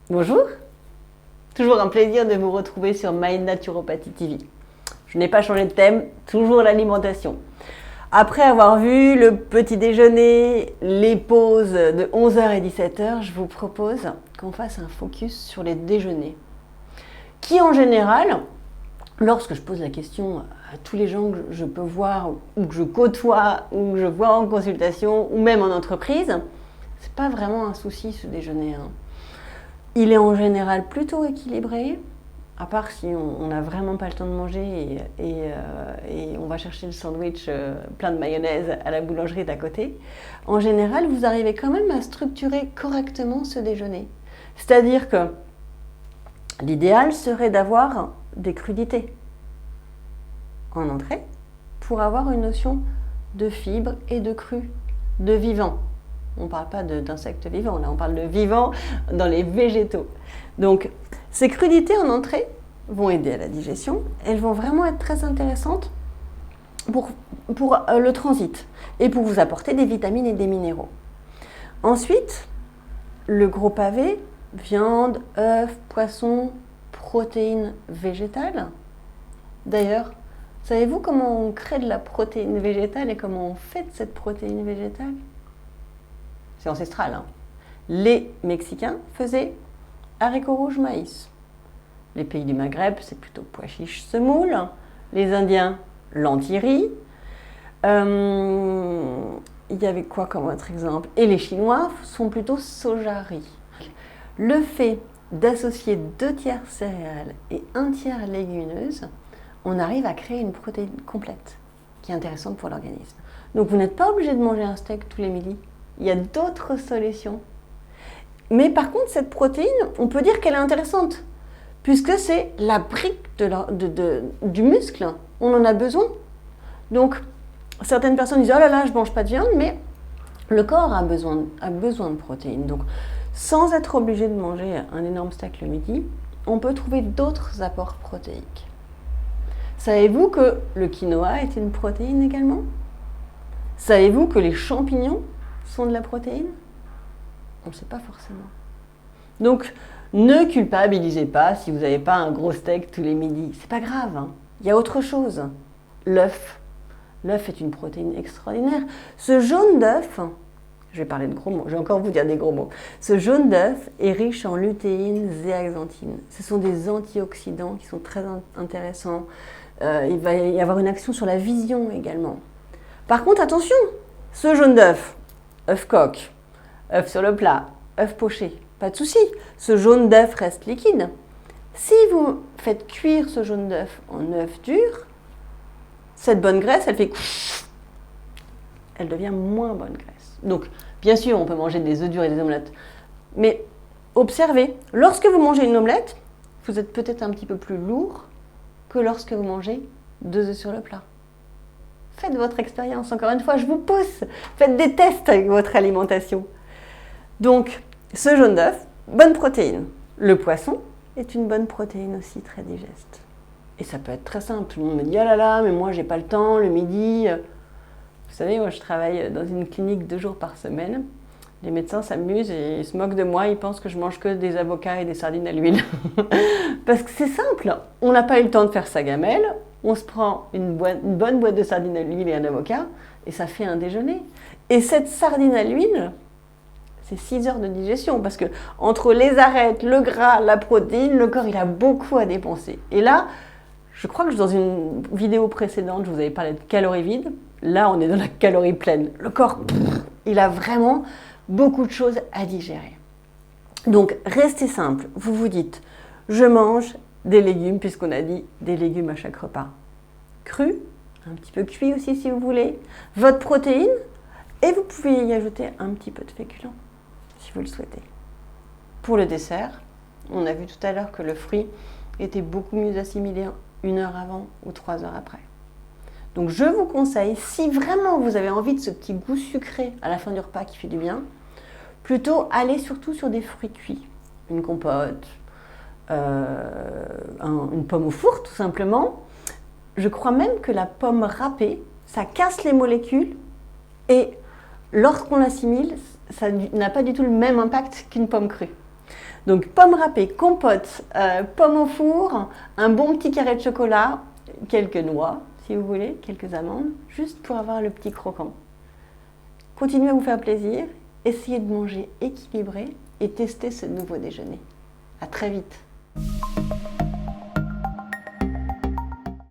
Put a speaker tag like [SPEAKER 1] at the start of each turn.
[SPEAKER 1] Bonjour, toujours un plaisir de vous retrouver sur My Naturopathie TV. Je n'ai pas changé de thème, toujours l'alimentation. Après avoir vu le petit déjeuner, les pauses de 11h et 17h, je vous propose qu'on fasse un focus sur les déjeuners. Qui en général, lorsque je pose la question à tous les gens que je peux voir, ou que je côtoie, ou que je vois en consultation, ou même en entreprise, c'est pas vraiment un souci ce déjeuner. Il est en général plutôt équilibré, à part si on n'a vraiment pas le temps de manger et on va chercher le sandwich plein de mayonnaise à la boulangerie d'à côté. En général, vous arrivez quand même à structurer correctement ce déjeuner. C'est-à-dire que l'idéal serait d'avoir des crudités en entrée pour avoir une notion de fibres et de cru, de vivant. On ne parle pas d'insectes vivants, là on parle de vivants dans les végétaux. Donc ces crudités en entrée vont aider à la digestion, elles vont vraiment être très intéressantes pour le transit et pour vous apporter des vitamines et des minéraux. Ensuite, le gros pavé, viande, œufs, poissons, protéines végétales. D'ailleurs, savez-vous comment on crée de la protéine végétale et comment on fait de cette protéine végétale ? C'est ancestral. Hein. Les Mexicains faisaient haricots rouges, maïs. Les pays du Maghreb, c'est plutôt pois chiches, semoule. Les Indiens, lentilles. Il y avait quoi comme autre exemple ? Et les Chinois sont plutôt soja-riz. Le fait d'associer 2 tiers céréales et 1 tiers légumineuses, on arrive à créer une protéine complète qui est intéressante pour l'organisme. Donc vous n'êtes pas obligé de manger un steak tous les midis. Il y a d'autres solutions. Mais par contre, cette protéine, on peut dire qu'elle est intéressante, puisque c'est la brique du muscle. On en a besoin. Donc, certaines personnes disent « Oh là là, je ne mange pas de viande », mais le corps a besoin de protéines. Donc, sans être obligé de manger un énorme steak le midi, on peut trouver d'autres apports protéiques. Savez-vous que le quinoa est une protéine également ? Savez-vous que les champignons sont de la protéine ? On ne sait pas forcément. Donc, ne culpabilisez pas si vous n'avez pas un gros steak tous les midis. C'est pas grave, hein. Il y a autre chose. L'œuf. L'œuf est une protéine extraordinaire. Ce jaune d'œuf, je vais parler de gros mots, je vais encore vous dire des gros mots. Ce jaune d'œuf est riche en lutéine, zéaxanthine. Ce sont des antioxydants qui sont très intéressants. Il va y avoir une action sur la vision également. Par contre, attention, ce jaune d'œuf, œuf coq, œuf sur le plat, œuf poché, pas de souci, ce jaune d'œuf reste liquide. Si vous faites cuire ce jaune d'œuf en œuf dur, cette bonne graisse, elle devient moins bonne graisse. Donc, bien sûr, on peut manger des œufs durs et des omelettes, mais observez, lorsque vous mangez une omelette, vous êtes peut-être un petit peu plus lourd que lorsque vous mangez 2 œufs sur le plat. Faites votre expérience, encore une fois, je vous pousse. Faites des tests avec votre alimentation. Donc, ce jaune d'œuf, bonne protéine. Le poisson est une bonne protéine aussi, très digeste. Et ça peut être très simple. Tout le monde me dit « Oh là là, mais moi, j'ai pas le temps, le midi. » Vous savez, moi, je travaille dans une clinique 2 jours par semaine. Les médecins s'amusent et ils se moquent de moi. Ils pensent que je mange que des avocats et des sardines à l'huile. Parce que c'est simple. On n'a pas eu le temps de faire sa gamelle. On se prend une bonne boîte de sardines à l'huile et un avocat, et ça fait un déjeuner. Et cette sardine à l'huile, c'est 6 heures de digestion, parce que entre les arêtes, le gras, la protéine, le corps, il a beaucoup à dépenser. Et là, je crois que dans une vidéo précédente, je vous avais parlé de calories vides. Là, on est dans la calorie pleine. Le corps, il a vraiment beaucoup de choses à digérer. Donc, restez simple. Vous vous dites, je mange des légumes, puisqu'on a dit des légumes à chaque repas. Crus, un petit peu cuits aussi si vous voulez, votre protéine, et vous pouvez y ajouter un petit peu de féculents, si vous le souhaitez. Pour le dessert, on a vu tout à l'heure que le fruit était beaucoup mieux assimilé 1 heure avant ou 3 heures après. Donc je vous conseille, si vraiment vous avez envie de ce petit goût sucré à la fin du repas qui fait du bien, plutôt aller surtout sur des fruits cuits, une compote, une pomme au four tout simplement. Je crois même que la pomme râpée, ça casse les molécules et lorsqu'on l'assimile, ça n'a pas du tout le même impact qu'une pomme crue. Donc pommes râpées, compote, pommes au four, un bon petit carré de chocolat, quelques noix si vous voulez, quelques amandes, juste pour avoir le petit croquant. Continuez à vous faire plaisir, essayez de manger équilibré et testez ce nouveau déjeuner. À très vite.